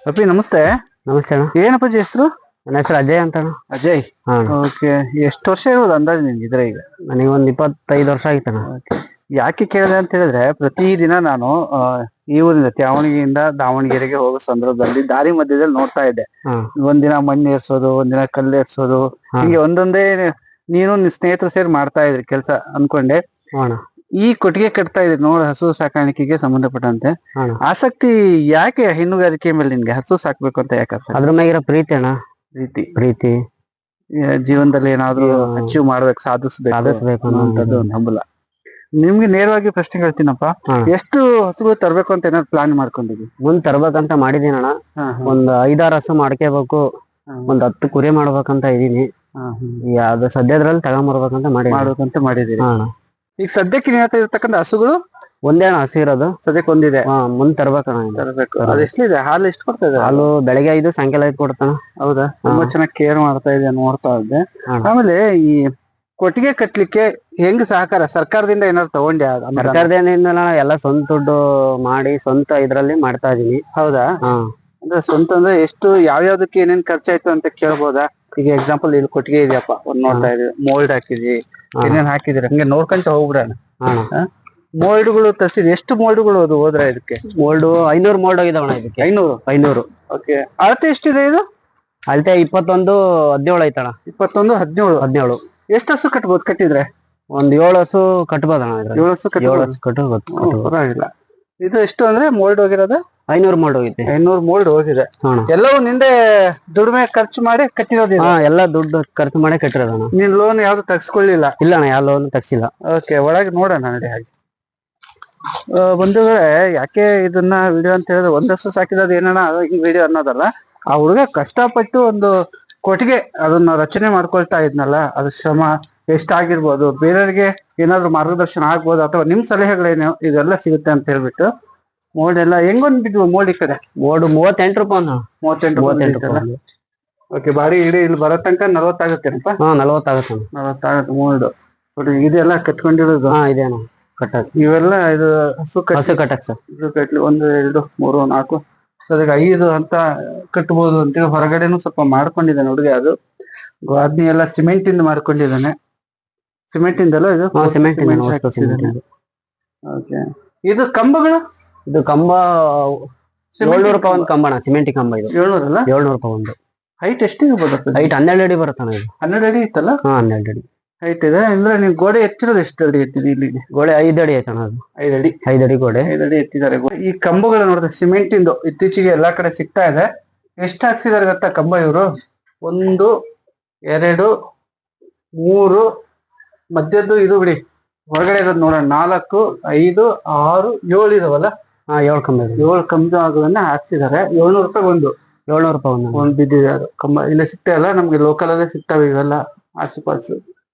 ಅಪ್ಪಿ ನಮಸ್ತೆ. ನಮಸ್ತೆ ಅಣ್ಣ. ಏನಪ್ಪಾಜಿ ಹೆಸರು? ನನ್ನ ಹೆಸರು ಅಜಯ್ ಅಂತ ಅಣ್ಣ. ಅಜಯ್. ಹಾ. ಓಕೆ, ಎಷ್ಟು ವರ್ಷ ಇರೋದು ಅಂದಾಜು ನಿಮ್ಗೆ ಇದ್ರೆ ಈಗ? ನನಗೆ ಒಂದು 25 ವರ್ಷ ಆಗಿತ್ತಣ್ಣ. ಯಾಕೆ ಕೇಳಿದೆ ಅಂತ ಹೇಳಿದ್ರೆ, ಪ್ರತಿದಿನ ನಾನು ಈ ಊರಿಂದ ತ್ಯಾವಣಿಗೆಯಿಂದ ದಾವಣಗೆರೆಗೆ ಹೋಗೋ ಸಂದರ್ಭದಲ್ಲಿ ದಾರಿ ಮಧ್ಯದಲ್ಲಿ ನೋಡ್ತಾ ಇದ್ದೆ. ಒಂದಿನ ಮಣ್ಣು ಏರ್ಸೋದು, ಒಂದಿನ ಕಲ್ಲು ಏರ್ಸೋದು, ಹಿಂಗೆ ಒಂದೊಂದೇ ನೀನು ನಿನ್ ಸ್ನೇಹಿತರು ಸೇರಿ ಮಾಡ್ತಾ ಇದ್ರಿ ಕೆಲಸ ಅನ್ಕೊಂಡೆ. ಈ ಕೊಟ್ಟಿಗೆ ಕಟ್ತಾ ಇದ್ರಿ ನೋಡ, ಹಸು ಸಾಕಾಣಿಕೆಗೆ ಸಂಬಂಧಪಟ್ಟಂತೆ ಆಸಕ್ತಿ ಯಾಕೆ? ಹೈನುಗಾರಿಕೆ ಮೇಲೆ ನಿನ್ಗೆ ಹಸು ಸಾಕ್ಬೇಕು ಅಂತ ಯಾಕೆ? ಅದ್ರ ಮ್ಯಾಗಿರೋ ಪ್ರೀತಿ ಅಣ್ಣ. ಪ್ರೀತಿ ಜೀವನದಲ್ಲಿ ಏನಾದ್ರು ಅಚೀವ್ ಮಾಡ್ಬೇಕು, ಸಾಧಿಸ್ಬೇಕು ಅನ್ನೋಂಥದ್ದು ಒಂದು ಹಂಬಲ. ನಿಮ್ಗೆ ನೇರವಾಗಿ ಪ್ರಶ್ನೆ ಕೇಳ್ತೀನಪ್ಪ, ಎಷ್ಟು ಹಸುಗಳು ತರ್ಬೇಕು ಅಂತ ಏನಾದ್ರು ಪ್ಲಾನ್ ಮಾಡ್ಕೊಂಡಿದ್ವಿ? ಮುಂದ್ ತರ್ಬೇಕಂತ ಮಾಡಿದೀನಿ ಅಣ್ಣ. ಒಂದ್ 5-6 ಹಸು ಮಾಡ್ಕೋಬೇಕು, ಒಂದ್ 10 ಕುರಿ ಮಾಡ್ಬೇಕಂತ ಇದೀನಿ. ಅದು ಸದ್ಯದ್ರಲ್ಲಿ ತಗೊಂಬರ್ಬೇಕಂತ ಮಾಡಿದೀನಿ. ಈಗ ಸದ್ಯಕ್ಕೆ ನೀನ್ ಇರ್ತಕ್ಕಂಥ ಹಸುಗಳು ಒಂದೇ ಅಣ್ಣ ಹಸು ಇರೋದು. ಸದ್ಯಕ್ಕೆ ಒಂದಿದೆ. ಮುಂದ್ ತರ್ಬೇಕಣ್ಣ. ತರಬೇಕು. ಅದೆಷ್ಟಿದೆ? ಹಾಲು ಎಷ್ಟು ಕೊಡ್ತಾ ಇದೆ? ಹಾಲು ಬೆಳಗ್ಗೆ 5, ಸಾಯಂಕಾಲ 5 ಕೊಡ್ತಾನ. ಹೌದಾ? ತುಂಬಾ ಚೆನ್ನಾಗಿ ಕೇರ್ ಮಾಡ್ತಾ ಇದೆ, ನೋಡ್ತಾ ಇದ್ದೆ. ಆಮೇಲೆ ಈ ಕೊಟ್ಟಿಗೆ ಕಟ್ಲಿಕ್ಕೆ ಹೆಂಗ್ ಸಹಕಾರ ಸರ್ಕಾರದಿಂದ ಏನಾದ್ರು ತಗೊಂಡ್ಯಾ? ಸರ್ಕಾರದಿಂದ ಎಲ್ಲ ಸ್ವಂತ ದುಡ್ಡು ಮಾಡಿ ಸ್ವಂತ ಇದ್ರಲ್ಲಿ ಮಾಡ್ತಾ ಇದೀನಿ. ಹೌದಾ? ಅಂದ್ರೆ ಸ್ವಂತ ಅಂದ್ರೆ ಎಷ್ಟು, ಯಾವ್ಯಾವ್ದಕ್ಕೆ ಏನೇನ್ ಖರ್ಚಾಯ್ತು ಅಂತ ಕೇಳ್ಬೋದಾ? ಈಗ ಎಕ್ಸಾಂಪಲ್ ಇಲ್ಲಿ ಕೊಟ್ಟಿಗೆ ಇದೆಯಪ್ಪ, ಒಂದ್ ನೋಡ್ತಾ ಇದೀವಿ, ಮೋಲ್ಡ್ ಹಾಕಿದ್ವಿ, ಏನೇನ್ ಹಾಕಿದ್ರಿ ಹಂಗೆ ನೋಡ್ಕೊಂತ ಹೋಗ್ಬಿಡೋಣ. ಮೋಲ್ಡ್ಗಳು ತರಿಸಿದ್ವಿ. ಎಷ್ಟು ಮೋಲ್ಡ್ಗಳು ಹೋದ್ರೆ ಇದಕ್ಕೆ? ಮೋಲ್ಡ್ 500 ಮೋಲ್ಡ್ ಆಗಿದಾವಣ ಇದಕ್ಕೆ. 500. ಓಕೆ. ಅಳತೆ ಎಷ್ಟಿದೆ ಇದು? ಅಳತೆ 21, 17 ಐತಣ. 21, 17. ಎಷ್ಟು ಹಸು ಕಟ್ಬೋದು ಕಟ್ಟಿದ್ರೆ? ಒಂದ್ 7 ಹಸು ಕಟ್ಬೋದಣ್ಣ. 7 ಹಸು ಕಟ್ಬೋದು. ಪರವಾಗಿಲ್ಲ. ಇದು ಎಷ್ಟು ಅಂದ್ರೆ ಮೋಲ್ಡ್ ಹೋಗಿರೋದು? 500 ಮೋಲ್ಡ್ ಹೋಗಿದೆ. 500 ಮೋಲ್ಡ್ ಹೋಗಿದೆ. ಎಲ್ಲವೂ ನಿಂದೆ ದುಡಿಮೆ ಖರ್ಚು ಮಾಡಿ ಕಟ್ಟಿರೋದು? ಎಲ್ಲ ದುಡ್ಡು ಖರ್ಚು ಮಾಡಿ ಕಟ್ಟಿರೋದಣ್ಣ. ನೀನ್ ಲೋನ್ ಯಾವ್ದು ತಗ್ಸ್ಕೊಳ್ಳಿಲ್ಲ? ಇಲ್ಲ ಅಣ್ಣ, ಯಾವ ಲೋನ್ ತಗ್ಸಿಲ್ಲ. ಓಕೆ, ಒಳಗೆ ನೋಡೋಣ ನಡಿ. ಹಾಗೆ ಬಂಧುಗಳೇ, ಯಾಕೆ ಇದನ್ನ ವಿಡಿಯೋ ಅಂತ ಹೇಳಿದ್ರೆ, ಒಂದಷ್ಟು ಸಾಕಿರೋದು ಏನಣ್ಣ ಹಿಂಗ್ ವಿಡಿಯೋ ಅನ್ನೋದಲ್ಲ. ಆ ಹುಡುಗ ಕಷ್ಟಪಟ್ಟು ಒಂದು ಕೊಟ್ಟಿಗೆ ಅದನ್ನ ರಚನೆ ಮಾಡ್ಕೊಳ್ತಾ ಇದ್ನಲ್ಲ, ಅದ್ರ ಶ್ರಮ ಎಷ್ಟಾಗಿರ್ಬೋದು, ಬೇರೆಯವ್ರಿಗೆ ಏನಾದ್ರು ಮಾರ್ಗದರ್ಶನ ಆಗ್ಬೋದು, ಅಥವಾ ನಿಮ್ ಸಲಹೆಗಳೇನು, ಇದೆಲ್ಲ ಸಿಗುತ್ತೆ ಅಂತ ಹೇಳ್ಬಿಟ್ಟು ಮೋಲ್ಡ್ ಎಲ್ಲ ಹೆಂಗೊಂದ್ ಬಿದ್ವು ಮೋಲ್ಡ್? ಈ ಕಡೆ ಮೋಲ್ಡ್ 38 ರೂಪಾಯಿ. 38 ರೂಪಾಯಿ. ಓಕೆ, ಬಾಡಿ ಇಡೀ ಇಲ್ಲಿ ಬರೋ ತನಕ 40 ಆಗುತ್ತೇನಪ್ಪ? 40 ಆಗುತ್ತೆ. 40 ಆಗುತ್ತೆ ಮೋಲ್ಡ್. ಇದೆಲ್ಲ ಕಟ್ಕೊಂಡಿರೋದು? ಇದೇನು ಕಟ್ಟಕ್. ಇವೆಲ್ಲ ಇದು ಹಸು ಕಟ್ಟಕ್ ಸರ್. ಇದು ಕಟ್ಲಿ 1, 2, 3, 4, ಸದ್ಯಕ್ಕೆ 5 ಅಂತ ಕಟ್ಬೋದು ಅಂತೇಳಿ ಹೊರಗಡೆನು ಸ್ವಲ್ಪ ಮಾಡ್ಕೊಂಡಿದ್ದಾನೆ ಹುಡುಗ. ಅದು ಗಾದ್ನಿ ಎಲ್ಲ ಸಿಮೆಂಟ್ ಇಂದ ಮಾಡ್ಕೊಂಡಿದ್ದಾನೆ. ಸಿಮೆಂಟ್ ಇಂದಲ್ಲ ಇದು? ಸಿಮೆಂಟ್. ಓಕೆ. ಇದು ಕಂಬಗಳು? ಇದು ಕಂಬ 700 ರೂಪಾಯಿ ಒಂದು ಕಂಬ ಅಣ್ಣ. ಸಿಮೆಂಟ್ ಕಂಬ ಇದು. 700 ಅಲ್ಲ? 700 ರೂಪಾಯಿ ಒಂದು. ಹೈಟ್ ಎಷ್ಟಿಗೆ ಬರುತ್ತೆ? ಹೈಟ್ 12 ಅಡಿ ಬರುತ್ತಾನ ಇದು. 12 ಅಡಿ ಇತ್ತಲ್ಲ? 12 ಅಡಿ ಹೈಟ್ ಇದೆ. ಅಂದ್ರೆ ನೀವು ಗೋಡೆ ಎತ್ತಿರೋದು ಎಷ್ಟು ಅಡಿ ಎತ್ತಿದೆ? ಇಲ್ಲಿಗೆ ಗೋಡೆ 5 ಅಡಿ ಐತಣ್ಣ. ಅದು 5 ಅಡಿ. 5 ಅಡಿ ಗೋಡೆ. 5 ಅಡಿ ಎತ್ತಿದ್ದಾರೆ. ಈ ಕಂಬಗಳು ನೋಡಿದ್ರೆ ಸಿಮೆಂಟ್ ಇಂದು ಇತ್ತೀಚೆಗೆ ಎಲ್ಲಾ ಕಡೆ ಸಿಗ್ತಾ ಇದೆ. ಎಷ್ಟು ಹಾಕ್ಸಿದಾರೆ ಗೊತ್ತಾ ಕಂಬ ಇವರು? 1, 2, 3 ಮಧ್ಯದ್ದು ಇದು ಬಿಡಿ, ಹೊರಗಡೆ ಇರೋದು ನೋಡೋಣ. 4, 5, 6, 7 ಇದಾವಲ್ಲ? 7 ಕಂಬ. 7 ಕಂಬಗಳನ್ನ ಹಾಕ್ಸಿದ್ದಾರೆ. 700 ರೂಪಾಯಿ ಒಂದು. 700 ರೂಪಾಯಿ ಒಂದು ಬಿದ್ದಿದೆ. ಅದು ಕಂಬ ಇಲ್ಲೇ ಸಿಗ್ತಾ ಇಲ್ಲ ನಮ್ಗೆ, ಲೋಕಲ್ ಅಲ್ಲೇ ಸಿಗ್ತಾವೆ ಇವೆಲ್ಲ ಆಸುಪಾಸು.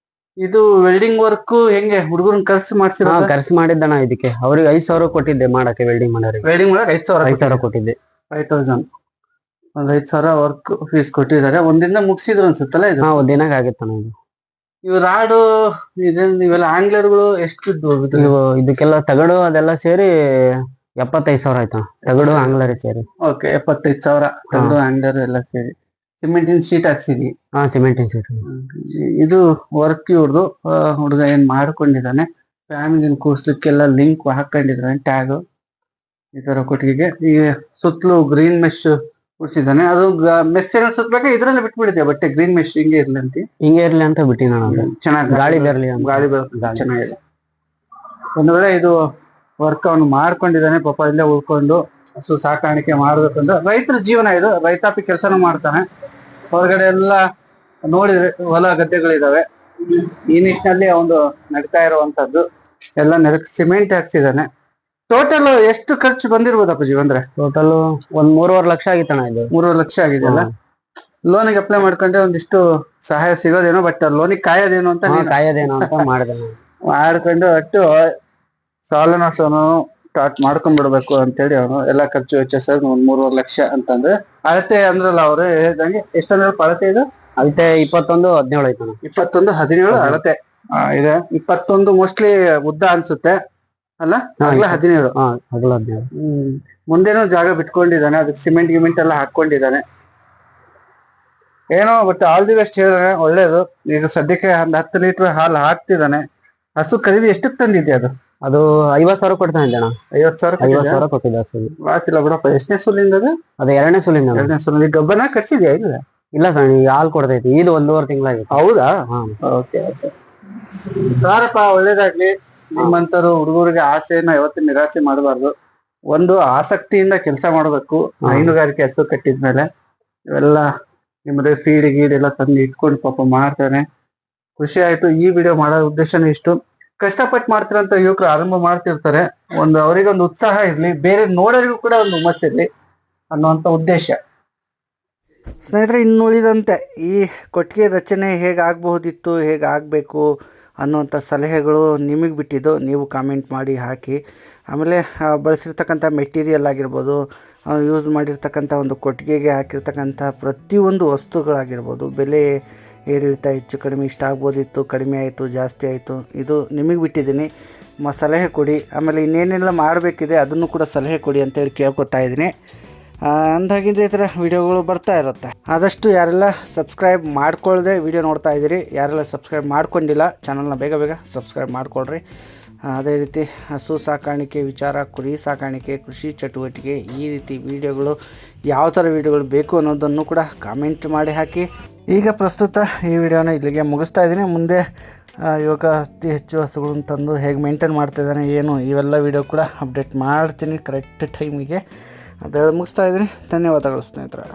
ಇದು ವೆಲ್ಡಿಂಗ್ ವರ್ಕ್ ಹೆಂಗೆ? ಹುಡುಗರನ್ನ ಖರ್ಚು ಮಾಡ್ಸಿರೋ? ಖರ್ಚು ಮಾಡಿದ್ದಣ್ಣ. ಇದಕ್ಕೆ ಅವ್ರಿಗೆ 5,000 ಕೊಟ್ಟಿದ್ದೆ ಮಾಡಕ್ಕೆ. ವೆಲ್ಡಿಂಗ್ ಮಾಡಕ್ಕೆ 5,000 ಕೊಟ್ಟಿದ್ದೆ. 5,000. ಒಂದು 5,000 ವರ್ಕ್ ಫೀಸ್ ಕೊಟ್ಟಿದ್ದಾರೆ. ಒಂದಿನ ಮುಗಿಸಿದ್ರು ಅನ್ಸುತ್ತಲ್ಲ ಇದು? ಒಂದಿನಾಗ ಆಗಿತ್ತಣ್ಣ ಇದು. ಇವ್ ರಾಡು ಇವೆಲ್ಲ ಆಂಗ್ಲರ್ಗಳು ಎಷ್ಟು ಬಿದ್ದು? ಇದಕ್ಕೆಲ್ಲ ತಗಡು ಅದೆಲ್ಲ ಸೇರಿ 75,000 ಆಯ್ತಾ. ತಗಡು ಆಂಗ್ಲರ್ ಸೇರಿ. ಓಕೆ, 75,000 ತಗಡು ಆಂಗ್ಲರ್ ಎಲ್ಲ ಸೇರಿ. ಸಿಮೆಂಟಿನ ಶೀಟ್ ಹಾಕ್ಸಿದ್ವಿ? ಸಿಮೆಂಟಿನ ಶೀಟ್. ಇದು ವರ್ಕ್ ಇವ್ರದು. ಹುಡುಗ ಏನ್ ಮಾಡ್ಕೊಂಡಿದ್ದಾನೆ, ಫ್ಯಾಮಿಲಿನ ಕೂರ್ಸ್ಲಿಕ್ಕೆಲ್ಲ ಲಿಂಕ್ ಹಾಕೊಂಡಿದ್ದಾನೆ, ಟ್ಯಾಗ್ ಈ ತರ ಕೊಟ್ಟಿಗೆಗೆ. ಈ ಸುತ್ತಲೂ ಗ್ರೀನ್ ಮೆಶ್ ಕೂರ್ಸಿದ್ದಾನೆ. ಅದು ಮೆಸ್ ಏನೋ ಸುತ್ತಬೇಕು, ಇದ್ರಲ್ಲಿ ಬಿಟ್ಬಿಡಿದ್ಯಾ ಬಟ್ಟೆ? ಗ್ರೀನ್ ಮೆಶ್ ಹಿಂಗೆ ಇರ್ಲಿ ಅಂತ ಬಿಟ್ಟಿ ನಾನು. ಚೆನ್ನಾಗಿ ಗಾಳಿ ಬರಲಿ ಚೆನ್ನಾಗಿದೆ. ಒಂದು ವೇಳೆ ಇದು ವರ್ಕ್ ಅವನು ಮಾಡ್ಕೊಂಡಿದ್ದಾನೆ ಪಾಪ, ಇಲ್ಲೇ ಉಳ್ಕೊಂಡು ಹಸು ಸಾಕಾಣಿಕೆ ಮಾಡ್ಬೇಕಂದ್ರೆ. ರೈತರ ಜೀವನ ಇದು, ರೈತಾಪಿ ಕೆಲಸನೂ ಮಾಡ್ತಾನೆ. ಹೊರಗಡೆ ಎಲ್ಲ ನೋಡಿದ್ರೆ ಹೊಲ ಗದ್ದೆಗಳಿದಾವೆ. ಈ ನಿಟ್ಟಿನಲ್ಲಿ ಅವನು ನಡ್ತಾ ಇರುವಂತದ್ದು. ಎಲ್ಲ ನೆಲಕ್ಕೆ ಸಿಮೆಂಟ್ ಹಾಕ್ಸಿದಾನೆ. ಟೋಟಲ್ ಎಷ್ಟು ಖರ್ಚು ಬಂದಿರ್ಬೋದಪ್ಪ ಅಂದ್ರೆ? ಟೋಟಲ್ ಒಂದ್ 3.5 ಲಕ್ಷ ಆಗಿತ್ತಣ್ಣ ಇದು. 3.5 ಲಕ್ಷ ಆಗಿದೆಯಲ್ಲ? ಲೋನಿಗೆ ಅಪ್ಲೈ ಮಾಡ್ಕೊಂಡ್ರೆ ಒಂದಿಷ್ಟು ಸಹಾಯ ಸಿಗೋದೇನೋ, ಬಟ್ ಲೋನಿಗೆ ಕಾಯೋದೇನು ಅಂತ ಮಾಡ್ಕೊಂಡು ಒಟ್ಟು ಸಾಲನ ಸ್ಟಾರ್ಟ್ ಮಾಡ್ಕೊಂಡ್ಬಿಡ್ಬೇಕು ಅಂತೇಳಿ ಅವನು ಎಲ್ಲ ಖರ್ಚು ವೆಚ್ಚ ಸರ್ 3.5 ಲಕ್ಷ ಅಂತಂದ್ರೆ. ಅಳತೆ ಅಂದ್ರಲ್ಲ ಅವ್ರು ಹೇಳ್ದಂಗೆ, ಎಷ್ಟಂದ್ರೆ ಅಳತೆ ಇದು? ಅಳತೆ 21, 17 ಐತಣ್ಣ. 21, 17 ಅಳತೆ ಇದೆ. 21 ಮೋಸ್ಟ್ಲಿ ಉದ್ದ ಅನ್ಸುತ್ತೆ. ಅಲ್ಲ ಅಗಲ 17. ಅಗಲ 17. ಮುಂದೇನೋ ಜಾಗ ಬಿಟ್ಕೊಂಡಿದ್ದಾನೆ, ಅದಕ್ಕೆ ಸಿಮೆಂಟ್ ಗಿಮೆಂಟ್ ಎಲ್ಲ ಹಾಕೊಂಡಿದ್ದಾನೆ. ಏನೋ ಬಟ್ ಆಲ್ ದಿ ಬೆಸ್ಟ್ ಹೇಳಿದ್ರೆ ಒಳ್ಳೇದು. ಈಗ ಸದ್ಯಕ್ಕೆ ಒಂದು 10 ಲೀಟರ್ ಹಾಲು ಹಾಕ್ತಿದ್ದಾನೆ. ಹಸು ಖರೀದಿ ಎಷ್ಟಕ್ಕೆ ತಂದಿದ್ದೆ ಅದು? ಅದು 50,000 ಕೊಡ್ತಾ ಇದ್ದೆ ಅಣ್ಣ. 50,000 ಕೊಟ್ಟಿದ್ದೆ ಹಸು. ಬಾಕಿಲ್ಲ ಬಿಡಪ್ಪ. ಎಷ್ಟನೇ ಸುಲಿಂದ ಅದು? ಅದು 2ನೇ ಸುಲಿಂದ. 2ನೇ ಸುಲಿಂದ. ಗಬ್ಬನ ಕಟ್ಸಿದ್ಯಾ? ಇಲ್ಲ ಸರ್, ಈಗ ಹಾಲು ಕೊಡ್ತೈತಿ. ಇದು 1.5 ತಿಂಗಳಾಗಿತ್ತು. ಹೌದಾ? Okay okay. ಸಾರಪ್ಪ, ಒಳ್ಳೇದಾಗ್ಲಿ. ನಿಮ್ಮಂತರು ಹುಡುಗರಿಗೆ ಆಸೆಯನ್ನ ಯಾವತ್ತೂ ನಿರಾಸೆ ಮಾಡಬಾರ್ದು. ಒಂದು ಆಸಕ್ತಿಯಿಂದ ಕೆಲಸ ಮಾಡಬೇಕು. ಹೈನುಗಾರಿಕೆ ಹಸು ಕಟ್ಟಿದ್ಮೇಲೆ ಇವೆಲ್ಲ ನಿಮ್ಮದೇ ಫೀಡ್ ಗೀಡ್ ಎಲ್ಲ ತಂದು ಇಟ್ಕೊಂಡು ಪಾಪ ಮಾಡ್ತಾನೆ. ಖುಷಿ ಆಯ್ತು. ಈ ವಿಡಿಯೋ ಮಾಡೋ ಉದ್ದೇಶನೇ ಇಷ್ಟು. ಕಷ್ಟಪಟ್ಟು ಮಾಡ್ತಿರಂತ ಯುವಕರು ಆರಂಭ ಮಾಡ್ತಿರ್ತಾರೆ, ಅವರಿಗೊಂದು ಉತ್ಸಾಹ ಇರ್ಲಿ, ಬೇರೆ ನೋಡೋರಿಗೂ ಕೂಡ ಒಂದು ಹುಮ್ಮಸ್ಸಿರ್ಲಿ ಅನ್ನುವಂಥ ಉದ್ದೇಶ. ಸ್ನೇಹಿತರೆ, ಇನ್ನು ಉಳಿದಂತೆ ಈ ಕೊಟ್ಟಿಗೆ ರಚನೆ ಹೇಗಾಗಬಹುದಿತ್ತು, ಹೇಗಾಗಬೇಕು ಅನ್ನುವಂಥ ಸಲಹೆಗಳು ನಿಮಗೆ ಬಿಟ್ಟಿದ್ದು. ನೀವು ಕಾಮೆಂಟ್ ಮಾಡಿ ಹಾಕಿ. ಆಮೇಲೆ ಬಳಸಿರ್ತಕ್ಕಂಥ ಮೆಟೀರಿಯಲ್ ಆಗಿರ್ಬೋದು, ಯೂಸ್ ಮಾಡಿರ್ತಕ್ಕಂಥ ಒಂದು ಕೊಟ್ಟಿಗೆಗೆ ಹಾಕಿರ್ತಕ್ಕಂಥ ಪ್ರತಿಯೊಂದು ವಸ್ತುಗಳಾಗಿರ್ಬೋದು, ಬೆಲೆ ಏರಿಳಿತ ಹೆಚ್ಚು ಕಡಿಮೆ ಇಷ್ಟ ಆಗ್ಬೋದಿತ್ತು, ಕಡಿಮೆ ಆಯಿತು, ಜಾಸ್ತಿ ಆಯಿತು, ಇದು ನಿಮಗೆ ಬಿಟ್ಟಿದ್ದೀನಿ. ಸಲಹೆ ಕೊಡಿ. ಆಮೇಲೆ ಇನ್ನೇನೆಲ್ಲ ಮಾಡಬೇಕಿದೆ ಅದನ್ನು ಕೂಡ ಸಲಹೆ ಕೊಡಿ ಅಂತೇಳಿ ಕೇಳ್ಕೊತಾ ಇದ್ದೀನಿ. ಅಂದಾಗಿಂದ ಈ ಥರ ವಿಡಿಯೋಗಳು ಬರ್ತಾ ಇರುತ್ತೆ. ಆದಷ್ಟು ಯಾರೆಲ್ಲ ಸಬ್ಸ್ಕ್ರೈಬ್ ಮಾಡ್ಕೊಳ್ಳದೆ ವಿಡಿಯೋ ನೋಡ್ತಾ ಇದ್ದೀರಿ, ಯಾರೆಲ್ಲ ಸಬ್ಸ್ಕ್ರೈಬ್ ಮಾಡ್ಕೊಂಡಿಲ್ಲ ಚಾನಲ್ನ ಬೇಗ ಬೇಗ ಸಬ್ಸ್ಕ್ರೈಬ್ ಮಾಡ್ಕೊಳ್ರಿ. ಅದೇ ರೀತಿ ಹಸು ಸಾಕಾಣಿಕೆ ವಿಚಾರ, ಕುರಿ ಸಾಕಾಣಿಕೆ, ಕೃಷಿ ಚಟುವಟಿಕೆ, ಈ ರೀತಿ ವಿಡಿಯೋಗಳು ಯಾವ ಥರ ವಿಡಿಯೋಗಳು ಬೇಕು ಅನ್ನೋದನ್ನು ಕೂಡ ಕಾಮೆಂಟ್ ಮಾಡಿ ಹಾಕಿ. ಈಗ ಪ್ರಸ್ತುತ ಈ ವಿಡಿಯೋನ ಇಲ್ಲಿಗೆ ಮುಗಿಸ್ತಾ ಇದ್ದೀನಿ. ಮುಂದೆ ಇವಾಗ ಅತಿ ಹೆಚ್ಚು ಹಸುಗಳನ್ನು ತಂದು ಹೇಗೆ ಮೇಂಟೈನ್ ಮಾಡ್ತಾಯಿದ್ದಾನೆ ಏನು, ಇವೆಲ್ಲ ವಿಡಿಯೋ ಕೂಡ ಅಪ್ಡೇಟ್ ಮಾಡ್ತೀನಿ ಕರೆಕ್ಟ್ ಟೈಮಿಗೆ. ಅದೆಲ್ಲ ಮುಗಿಸ್ತಾ ಇದ್ದೀನಿ. ಧನ್ಯವಾದಗಳು ಸ್ನೇಹಿತರೆ.